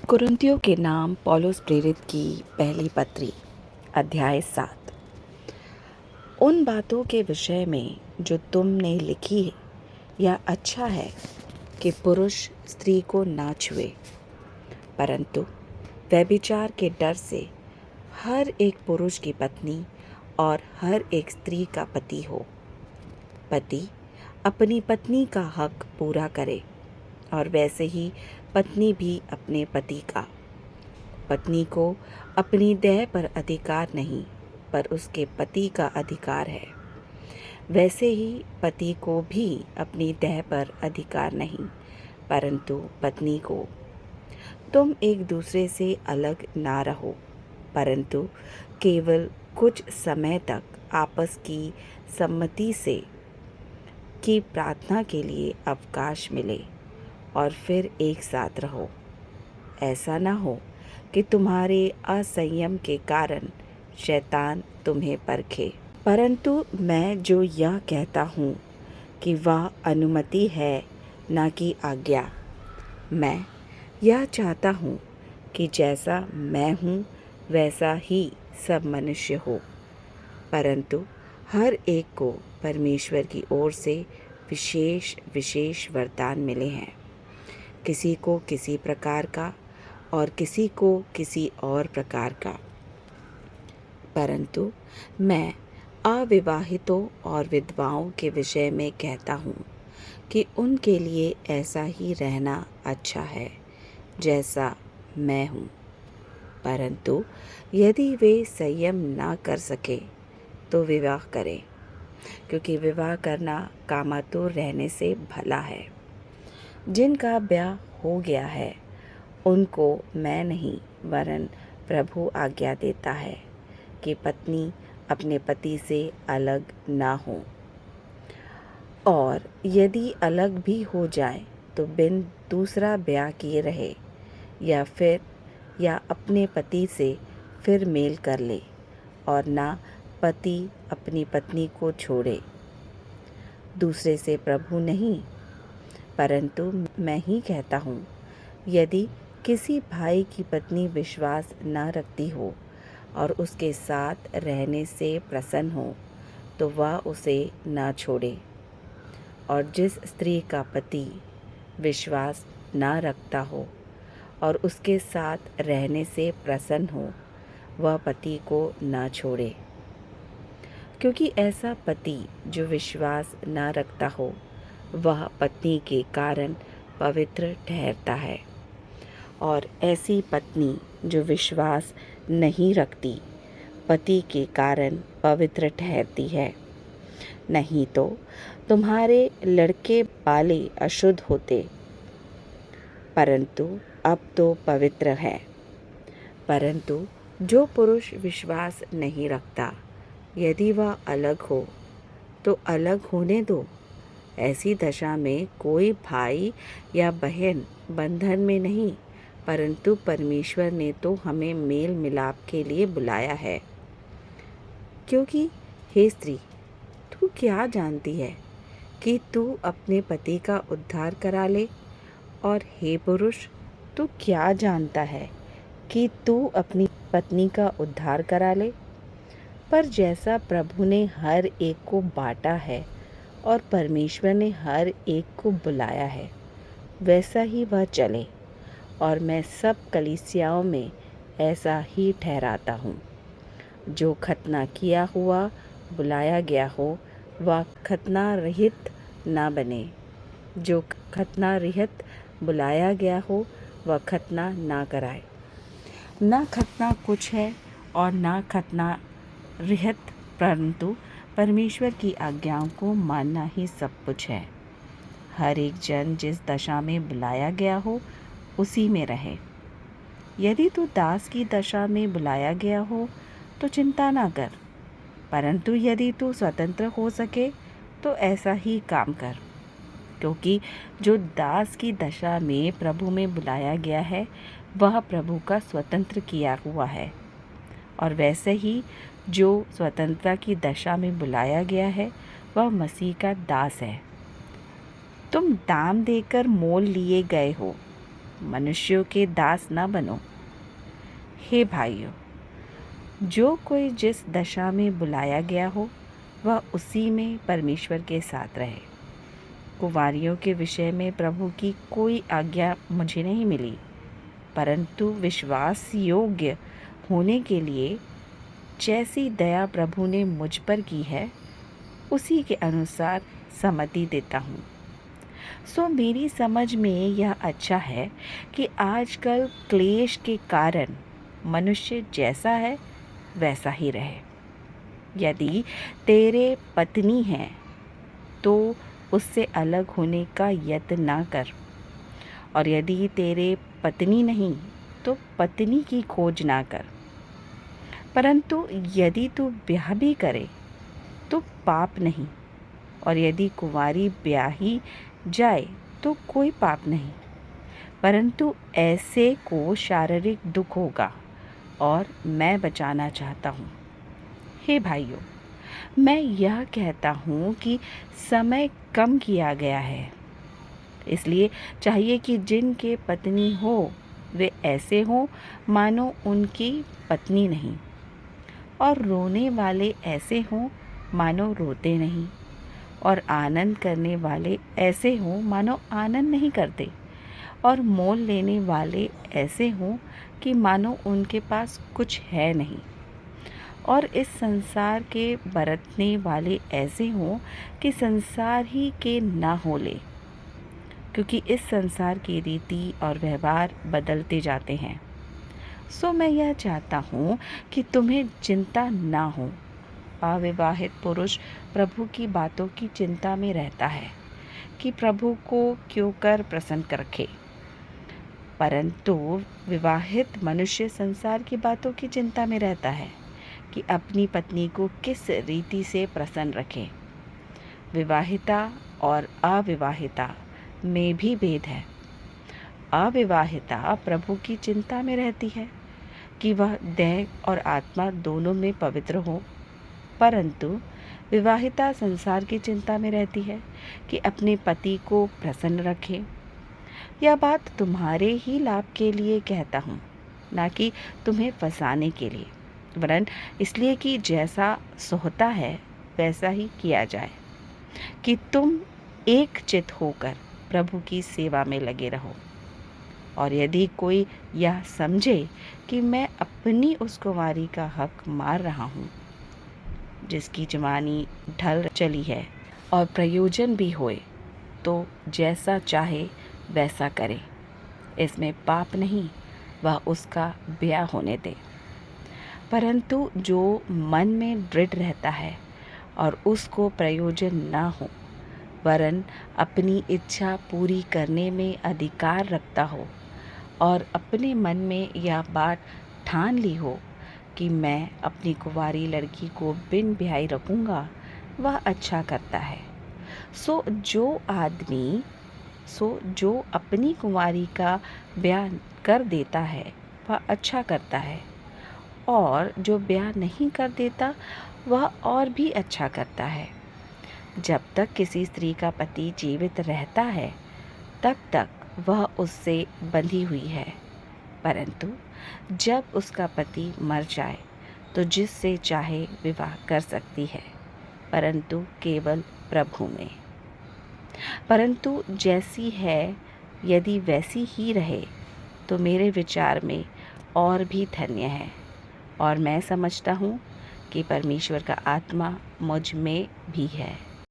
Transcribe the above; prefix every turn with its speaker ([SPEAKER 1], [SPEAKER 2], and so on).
[SPEAKER 1] कुरिन्थियों के नाम पौलुस प्रेरित की पहली पत्री अध्याय 7। उन बातों के विषय में जो तुमने लिखी है, यह अच्छा है कि पुरुष स्त्री को ना छुए, परंतु व्यभिचार के डर से हर एक पुरुष की पत्नी और हर एक स्त्री का पति हो। पति अपनी पत्नी का हक पूरा करे और वैसे ही पत्नी भी अपने पति का। पत्नी को अपनी देह पर अधिकार नहीं, पर उसके पति का अधिकार है। वैसे ही पति को भी अपनी देह पर अधिकार नहीं, परंतु पत्नी को। तुम एक दूसरे से अलग ना रहो, परंतु केवल कुछ समय तक आपस की सम्मति से कि प्रार्थना के लिए अवकाश मिले और फिर एक साथ रहो। ऐसा ना हो कि तुम्हारे असंयम के कारण शैतान तुम्हें परखे। परंतु मैं जो यह कहता हूँ कि वह अनुमति है, न कि आज्ञा। मैं यह चाहता हूँ कि जैसा मैं हूँ वैसा ही सब मनुष्य हो, परंतु हर एक को परमेश्वर की ओर से विशेष विशेष वरदान मिले हैं, किसी को किसी प्रकार का और किसी को किसी और प्रकार का। परंतु मैं अविवाहितों और विधवाओं के विषय में कहता हूँ कि उनके लिए ऐसा ही रहना अच्छा है जैसा मैं हूँ। परंतु यदि वे संयम ना कर सके तो विवाह करें, क्योंकि विवाह करना कामातुर रहने से भला है। जिनका ब्याह हो गया है उनको मैं नहीं, वरन प्रभु आज्ञा देता है कि पत्नी अपने पति से अलग ना हो, और यदि अलग भी हो जाए तो बिन दूसरा ब्याह किए रहे, या अपने पति से फिर मेल कर ले, और ना पति अपनी पत्नी को छोड़े। दूसरे से प्रभु नहीं, परंतु मैं ही कहता हूँ, यदि किसी भाई की पत्नी विश्वास न रखती हो और उसके साथ रहने से प्रसन्न हो, तो वह उसे न छोड़े। और जिस स्त्री का पति विश्वास न रखता हो और उसके साथ रहने से प्रसन्न हो, वह पति को न छोड़े। क्योंकि ऐसा पति जो विश्वास न रखता हो, वह पत्नी के कारण पवित्र ठहरता है, और ऐसी पत्नी जो विश्वास नहीं रखती पति के कारण पवित्र ठहरती है। नहीं तो तुम्हारे लड़के बाले अशुद्ध होते, परंतु अब तो पवित्र है। परंतु जो पुरुष विश्वास नहीं रखता, यदि वह अलग हो तो अलग होने दो। ऐसी दशा में कोई भाई या बहन बंधन में नहीं, परंतु परमेश्वर ने तो हमें मेल मिलाप के लिए बुलाया है। क्योंकि हे स्त्री, तू क्या जानती है कि तू अपने पति का उद्धार करा ले, और हे पुरुष, तू क्या जानता है कि तू अपनी पत्नी का उद्धार करा ले। पर जैसा प्रभु ने हर एक को बांटा है और परमेश्वर ने हर एक को बुलाया है, वैसा ही वह चले। और मैं सब कलीसियाओं में ऐसा ही ठहराता हूँ। जो खतना किया हुआ बुलाया गया हो, वह खतना रहित ना बने। जो खतना रहित बुलाया गया हो, वह खतना ना कराए। ना खतना कुछ है और ना खतना रहित, परंतु परमेश्वर की आज्ञाओं को मानना ही सब कुछ है। हर एक जन जिस दशा में बुलाया गया हो उसी में रहे। यदि तू दास की दशा में बुलाया गया हो तो चिंता ना कर, परंतु यदि तू स्वतंत्र हो सके तो ऐसा ही काम कर। क्योंकि जो दास की दशा में प्रभु में बुलाया गया है, वह प्रभु का स्वतंत्र किया हुआ है, और वैसे ही जो स्वतंत्रता की दशा में बुलाया गया है, वह मसीह का दास है। तुम दाम देकर मोल लिए गए हो, मनुष्यों के दास न बनो। हे भाइयों, जो कोई जिस दशा में बुलाया गया हो वह उसी में परमेश्वर के साथ रहे। कुंवारियों के विषय में प्रभु की कोई आज्ञा मुझे नहीं मिली, परंतु विश्वास योग्य होने के लिए जैसी दया प्रभु ने मुझ पर की है उसी के अनुसार सम्मति देता हूँ। सो मेरी समझ में यह अच्छा है कि आजकल क्लेश के कारण मनुष्य जैसा है वैसा ही रहे। यदि तेरे पत्नी है तो उससे अलग होने का यत्न ना कर, और यदि तेरे पत्नी नहीं तो पत्नी की खोज ना कर। परंतु यदि तू ब्याह भी करे तो पाप नहीं, और यदि कुंवारी ब्याही जाए तो कोई पाप नहीं, परंतु ऐसे को शारीरिक दुख होगा और मैं बचाना चाहता हूँ। हे भाइयों, मैं यह कहता हूँ कि समय कम किया गया है, इसलिए चाहिए कि जिनके पत्नी हो वे ऐसे हों मानो उनकी पत्नी नहीं, और रोने वाले ऐसे हों मानो रोते नहीं, और आनंद करने वाले ऐसे हों मानो आनंद नहीं करते, और मोल लेने वाले ऐसे हों कि मानो उनके पास कुछ है नहीं, और इस संसार के बरतने वाले ऐसे हों कि संसार ही के ना हो ले, क्योंकि इस संसार की रीति और व्यवहार बदलते जाते हैं। सो मैं यह चाहता हूँ कि तुम्हें चिंता ना हो। अविवाहित पुरुष प्रभु की बातों की चिंता में रहता है कि प्रभु को क्यों कर प्रसन्न रखे, परंतु विवाहित मनुष्य संसार की बातों की चिंता में रहता है कि अपनी पत्नी को किस रीति से प्रसन्न रखे। विवाहिता और अविवाहिता में भी भेद है। अविवाहिता प्रभु की चिंता में रहती है कि वह देह और आत्मा दोनों में पवित्र हो, परंतु विवाहिता संसार की चिंता में रहती है कि अपने पति को प्रसन्न रखे। यह बात तुम्हारे ही लाभ के लिए कहता हूँ, ना कि तुम्हें फंसाने के लिए, वरन इसलिए कि जैसा सोहता है वैसा ही किया जाए, कि तुम एक चित होकर प्रभु की सेवा में लगे रहो। और यदि कोई यह समझे कि मैं अपनी उस कुंवारी का हक मार रहा हूँ जिसकी जवानी ढल चली है और प्रयोजन भी होए, तो जैसा चाहे वैसा करे, इसमें पाप नहीं, वह उसका ब्याह होने दे। परंतु जो मन में दृढ़ रहता है और उसको प्रयोजन ना हो, वरन अपनी इच्छा पूरी करने में अधिकार रखता हो, और अपने मन में यह बात ठान ली हो कि मैं अपनी कुंवारी लड़की को बिन ब्याही रखूँगा, वह अच्छा करता है। सो जो अपनी कुंवारी का ब्याह कर देता है वह अच्छा करता है, और जो ब्याह नहीं कर देता वह और भी अच्छा करता है। जब तक किसी स्त्री का पति जीवित रहता है तब तक वह उससे बंधी हुई है, परंतु जब उसका पति मर जाए तो जिससे चाहे विवाह कर सकती है, परंतु केवल प्रभु में। परंतु जैसी है यदि वैसी ही रहे तो मेरे विचार में और भी धन्य है, और मैं समझता हूँ कि परमेश्वर का आत्मा मुझ में भी है।